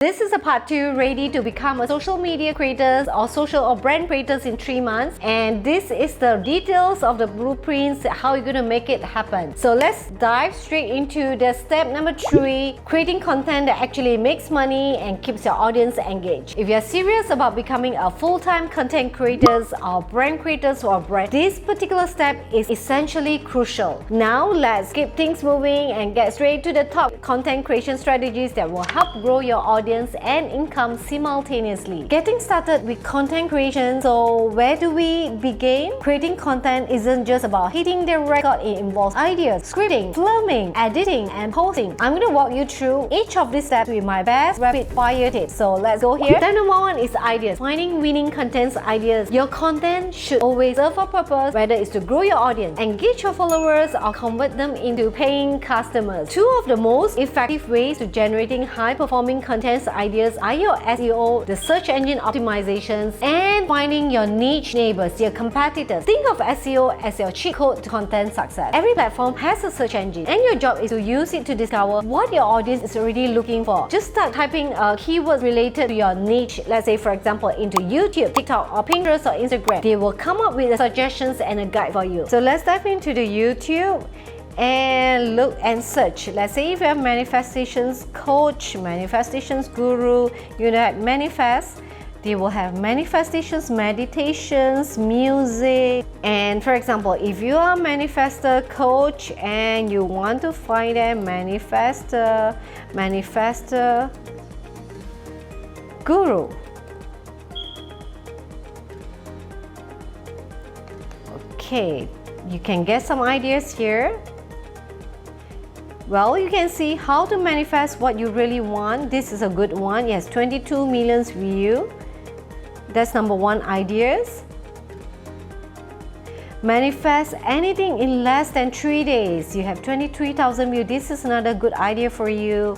This is a part 2, ready to become a social media creators or social or brand creators in 3 months. And this is the details of the blueprints, how you're gonna make it happen. So let's dive straight into the step number 3, creating content that actually makes money and keeps your audience engaged. If you're serious about becoming a full-time content creators or brand creators or brand, this particular step is essentially crucial. Now let's keep things moving and get straight to the top content creation strategies that will help grow your audience and income simultaneously. Getting started with content creation. So where do we begin? Creating content isn't just about hitting the record. It involves ideas, scripting, filming, editing, and posting. I'm going to walk you through each of these steps with my best rapid fire tips. So let's go here. Step number 1 is ideas. Finding winning content ideas. Your content should always serve a purpose, whether it's to grow your audience, engage your followers, or convert them into paying customers. 2 of the most effective ways to generating high-performing content ideas are your SEO, the search engine optimizations, and finding your niche neighbors, your competitors. Think of SEO as your cheat code to content success. Every platform has a search engine, and your job is to use it to discover what your audience is already looking for. Just start typing keywords related to your niche, let's say for example into YouTube, TikTok, or Pinterest or Instagram. They will come up with suggestions and a guide for you. So let's dive into the YouTube and look and search. Let's say if you have manifestations coach, manifestations guru, you know, manifest, they will have manifestations, meditations, music. And for example, if you are a manifester coach and you want to find a manifester guru, okay, you can get some ideas here. Well, you can see how to manifest what you really want. This is a good one. Yes, 22 million views. That's number 1 ideas. Manifest anything in less than 3 days. You have 23,000 views. This is another good idea for you.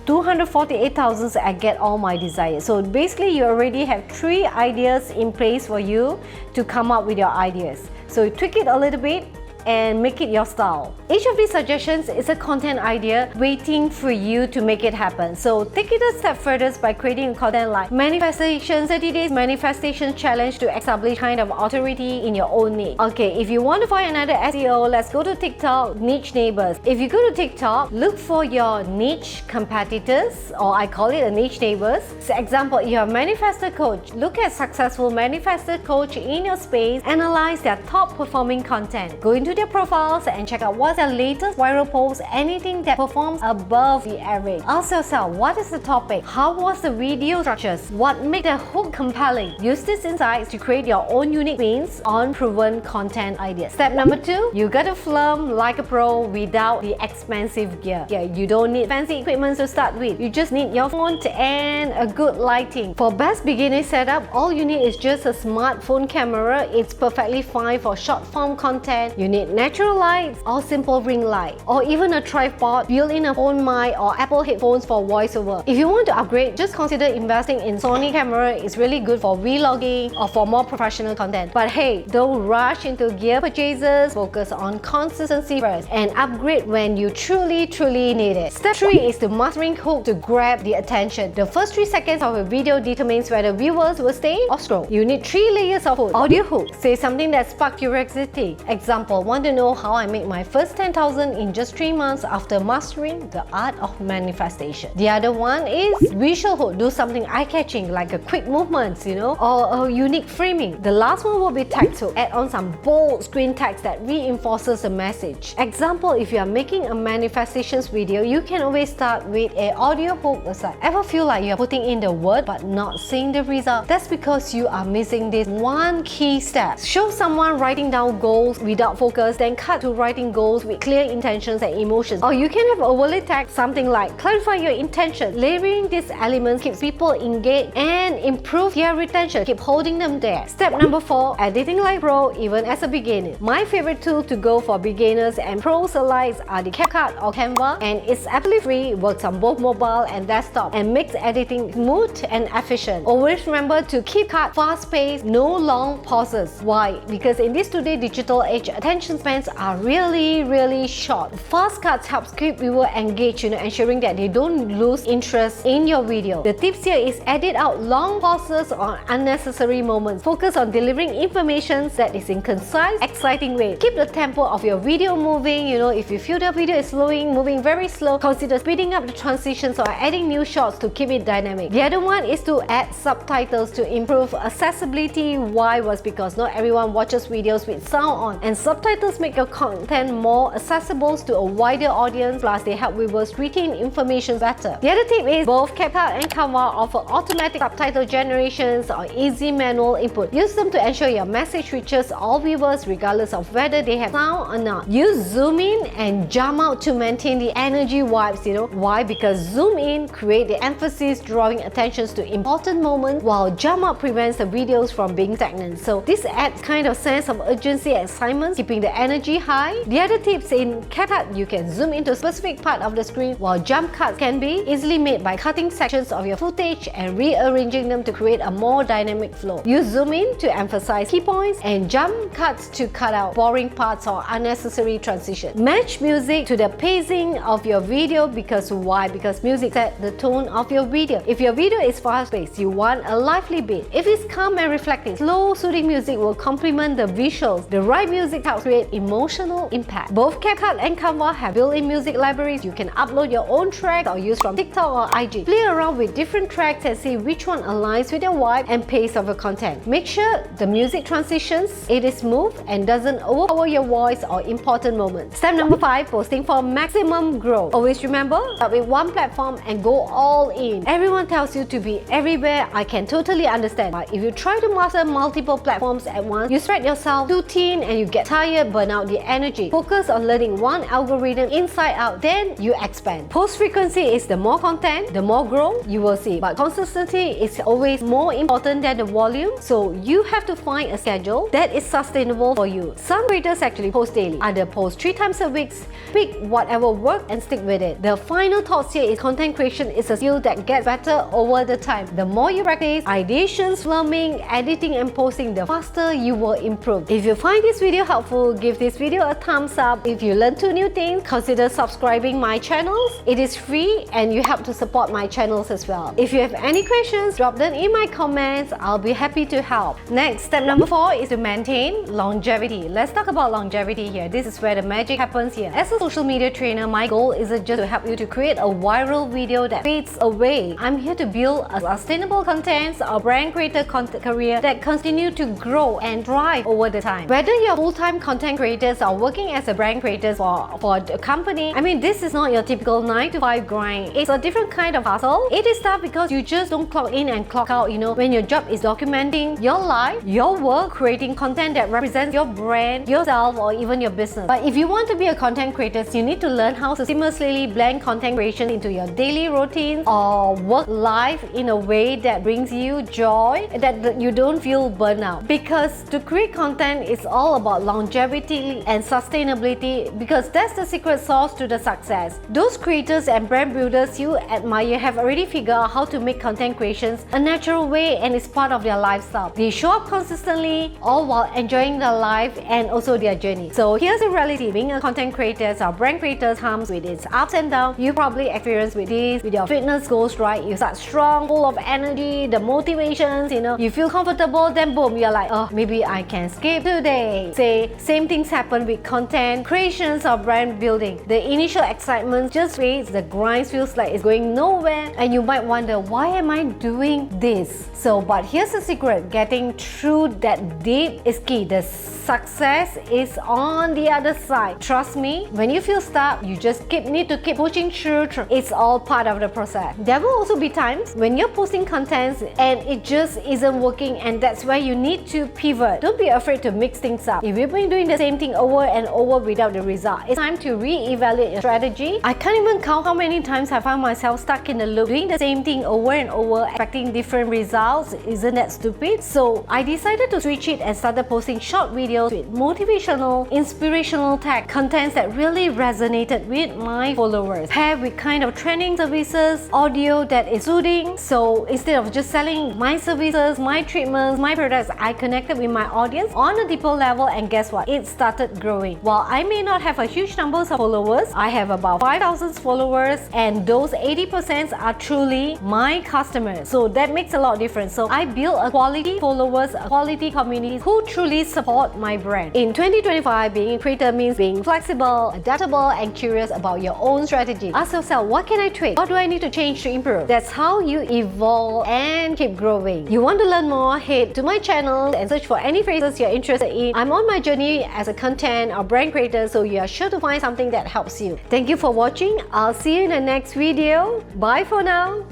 248,000, I get all my desires. So basically you already have 3 ideas in place for you to come up with your ideas. So tweak it a little bit and make it your style. Each of these suggestions is a content idea waiting for you to make it happen. So take it a step further by creating content like manifestation 30 days manifestation challenge to establish kind of authority in your own niche. Okay, if you want to find another SEO, let's go to TikTok, niche neighbors. If you go to TikTok, look for your niche competitors, or I call it a niche neighbors. So example, if you're a manifester coach, look at successful manifester coach in your space, analyze their top performing content. Go into their profiles and check out what's their latest viral post, anything that performs above the average. Ask yourself, what is the topic? How was the video structures? What made the hook compelling? Use these insights to create your own unique spins on proven content ideas. Step number 2, you gotta film like a pro without the expensive gear. Yeah, you don't need fancy equipment to start with. You just need your phone and a good lighting. For best beginner setup, all you need is just a smartphone camera. It's perfectly fine for short form content. You need natural lights or simple ring light, or even a tripod, built-in a phone mic or Apple headphones for voiceover. If you want to upgrade, just consider investing in Sony camera. It's really good for vlogging or for more professional content. But hey, don't rush into gear purchases. Focus on consistency first and upgrade when you truly need it. Step 3 is the mastering hook to grab the attention. The first 3 seconds of a video determines whether viewers will stay or scroll. You need 3 layers of hook. Audio hook, say something that sparks curiosity. Example, want to know how I make my first 10,000 in just 3 months after mastering the art of manifestation. The other one is visual hook. Do something eye-catching like a quick movements, you know, or a unique framing. The last one will be text hook. Add on some bold screen text that reinforces the message. Example, if you are making a manifestations video, you can always start with an audio hook aside. Ever feel like you're putting in the word but not seeing the result? That's because you are missing this one key step. Show someone writing down goals without focus, then cut to writing goals with clear intentions and emotions. Or you can have overlay text, something like clarify your intention. Layering these elements keeps people engaged and improve their retention. Keep holding them there. Step number 4, editing like pro even as a beginner. My favorite tool to go for beginners and pros alike are the CapCut or Canva, and it's absolutely free, works on both mobile and desktop, and makes editing smooth and efficient. Always remember to keep cut fast-paced, no long pauses. Why? Because in this today digital age, attention attention spans are really short. Fast cuts helps keep viewers engaged, ensuring that they don't lose interest in your video. The tips here is edit out long pauses or unnecessary moments. Focus on delivering information that is in concise, exciting way. Keep the tempo of your video moving. If you feel the video is moving very slow, consider speeding up the transitions or adding new shots to keep it dynamic. The other one is to add subtitles to improve accessibility. Why? Was because not everyone watches videos with sound on, and subtitles make your content more accessible to a wider audience, plus they help viewers retain information better. The other tip is both CapCut and Canva offer automatic subtitle generations or easy manual input. Use them to ensure your message reaches all viewers regardless of whether they have sound or not. Use zoom in and jump out to maintain the energy vibes. Why? Because zoom in create the emphasis, drawing attention to important moments, while jump out prevents the videos from being stagnant. So this adds kind of sense of urgency and excitement, keeping the energy high. The other tips in CapCut, you can zoom into a specific part of the screen, while jump cuts can be easily made by cutting sections of your footage and rearranging them to create a more dynamic flow. Use zoom in to emphasize key points and jump cuts to cut out boring parts or unnecessary transitions. Match music to the pacing of your video. Because why? Because music sets the tone of your video. If your video is fast-paced, you want a lively beat. If it's calm and reflective, slow, soothing music will complement the visuals. The right music helps create emotional impact. Both CapCut and Canva have built-in music libraries. You can upload your own track or use from TikTok or IG. Play around with different tracks and see which one aligns with your vibe and pace of your content. Make sure the music transitions, it is smooth and doesn't overpower your voice or important moments. Step number 5, posting for maximum growth. Always remember, start with one platform and go all in. Everyone tells you to be everywhere. I can totally understand. But if you try to master multiple platforms at once, you spread yourself too thin and you get tired, burn out the energy. Focus on learning one algorithm inside out, then you expand. Post frequency is the more content, the more growth you will see. But consistency is always more important than the volume, so you have to find a schedule that is sustainable for you. Some creators actually post daily, others post 3 times a week. Pick whatever works and stick with it. The final thoughts here is content creation is a skill that gets better over the time. The more you practice ideation, filming, editing and posting, the faster you will improve. If you find this video helpful, give this video a thumbs up. If you learn 2 new things, consider subscribing my channels. It is free and you help to support my channels as well. If you have any questions, drop them in my comments. I'll be happy to help. Next, step number 4 is to maintain longevity. Let's talk about longevity here. This is where the magic happens here. As a social media trainer, my goal isn't just to help you to create a viral video that fades away. I'm here to build a sustainable content or brand creator career that continue to grow and thrive over the time. Whether you're full-time content creators or working as a brand creator for a company, this is not your typical 9 to 5 grind. It's a different kind of hustle. It is tough because you just don't clock in and clock out, when your job is documenting your life, your work, creating content that represents your brand, yourself, or even your business. But if you want to be a content creator, you need to learn how to seamlessly blend content creation into your daily routine or work life in a way that brings you joy, that you don't feel burnout. Because to create content is all about longevity and sustainability, because that's the secret sauce to the success. Those creators and brand builders you admire have already figured out how to make content creations a natural way, and it's part of their lifestyle. They show up consistently, all while enjoying their life and also their journey. So here's the reality. Being a content creator or brand creator comes with its ups and downs. You probably experience with this, with your fitness goals, right? You start strong, full of energy, the motivations, you feel comfortable, then boom, you're like, oh, maybe I can skip today. Same things happen with content creations or brand building. The initial excitement just fades, the grind feels like it's going nowhere, and you might wonder, why am I doing this? But here's the secret. Getting through that dip is key. The success is on the other side. Trust me, when you feel stuck, you just need to keep pushing through. It's all part of the process. There will also be times when you're posting content and it just isn't working, and that's where you need to pivot. Don't be afraid to mix things up. If you've been doing the same thing over and over without the result, it's time to re-evaluate your strategy. I can't even count how many times I found myself stuck in the loop, doing the same thing over and over, expecting different results. Isn't that stupid? So I decided to switch it and started posting short videos with motivational, inspirational tag contents that really resonated with my followers, paired with kind of training services, audio that is soothing. So instead of just selling my services, my treatments, my products, I connected with my audience on a deeper level, and guess what? it started growing. While I may not have a huge numbers of followers, I have about 5,000 followers, and those 80% are truly my customers. So that makes a lot of difference. So I build a quality followers, a quality community who truly support my brand. In 2025, being a creator means being flexible, adaptable, and curious about your own strategy. Ask yourself, what can I tweak? What do I need to change to improve? That's how you evolve and keep growing. You want to learn more? Head to my channel and search for any phrases you're interested in. I'm on my journey as a content or brand creator, so you are sure to find something that helps you. Thank you for watching. I'll see you in the next video. Bye for now.